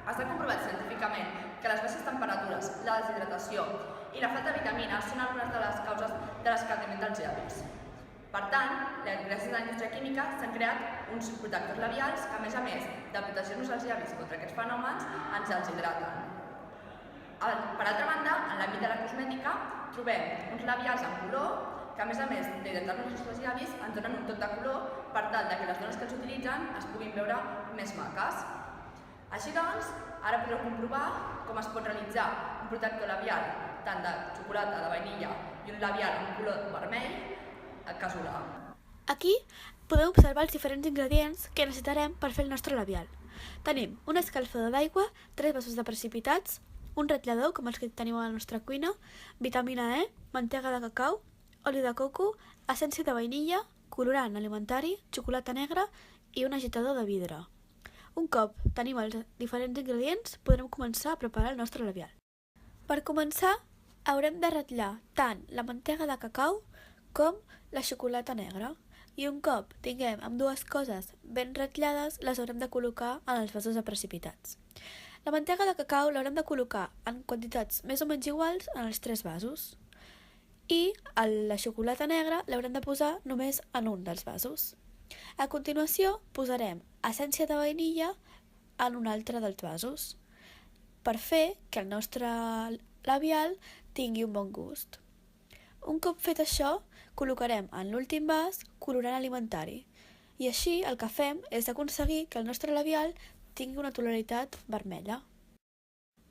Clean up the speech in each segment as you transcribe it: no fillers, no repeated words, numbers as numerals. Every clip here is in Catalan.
Està comprovat científicament que les baixes temperatures, la deshidratació i la falta de vitamines són algunes de les causes de l'escaldament dels llavis. Per tant, gràcies a la indústria química s'han creat uns protectors labials que, a més de protegir-nos els llavis contra aquests fenòmens, ens els hidraten. Per altra banda, en l'àmbit de la cosmètica, trobem uns labials en color que, a més d'hidratar-nos els nostres llavis, ens donen un toc de color per tal que les dones que els utilitzen es puguin veure més maques. Així doncs, ara podreu comprovar com es pot realitzar un protector labial tant de xocolata, de vainilla i un labial en color vermell casolà. Aquí podeu observar els diferents ingredients que necessitarem per fer el nostre labial. Tenim una escalfador d'aigua, 3 vasos de precipitats, un ratllador, com els que tenim a la nostra cuina, vitamina E, mantega de cacau, oli de coco, essència de vainilla, colorant alimentari, xocolata negra i un agitador de vidre. Un cop tenim els diferents ingredients, podrem començar a preparar el nostre labial. Per començar, haurem de ratllar tant la mantega de cacau com la xocolata negra. I un cop tinguem ambdues coses ben ratllades, les haurem de col·locar en els vasos de precipitats. La mantega de cacau l'haurem de col·locar en quantitats més o menys iguals en els 3 vasos. I la xocolata negra l'haurem de posar només en un dels vasos. A continuació posarem essència de vainilla en un altre dels vasos per fer que el nostre labial tingui un bon gust. Un cop fet això, col·locarem en l'últim vas colorant alimentari i així el que fem és aconseguir que el nostre labial tingui una tonalitat vermella.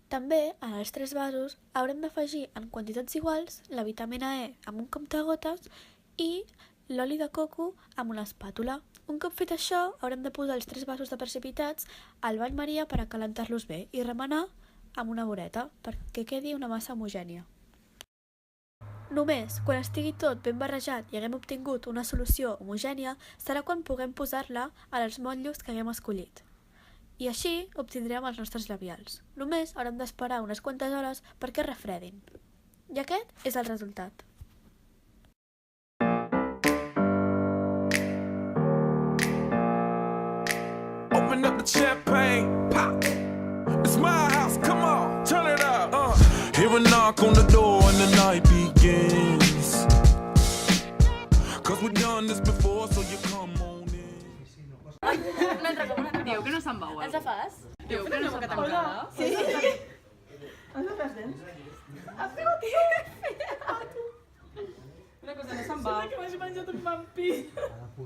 També, en els 3 vasos, haurem d'afegir en quantitats iguals la vitamina E amb un comptagotes i l'oli de coco amb una espàtula. Un cop fet això, haurem de posar els 3 vasos de precipitats al bany maria per acalentar-los bé i remenar amb una voreta perquè quedi una massa homogènia. Només quan estigui tot ben barrejat i haguem obtingut una solució homogènia serà quan puguem posar-la en els motllos que haguem escollit. I així obtindrem els nostres labials. Només haurem d'esperar unes quantes hores perquè refredin. I aquest és el resultat. Open up the champagne, pop. It's my house, come on, turn it up. Hear a knock on the door and the night begins. Cause we've done this before, so you come on in. Diu que no se'n veu. Ens la fas? Diu que no se'n veu. Sí. Has fet les dents? Has fet Una cosa, no se'n va. que m'hagi menjat un vampir.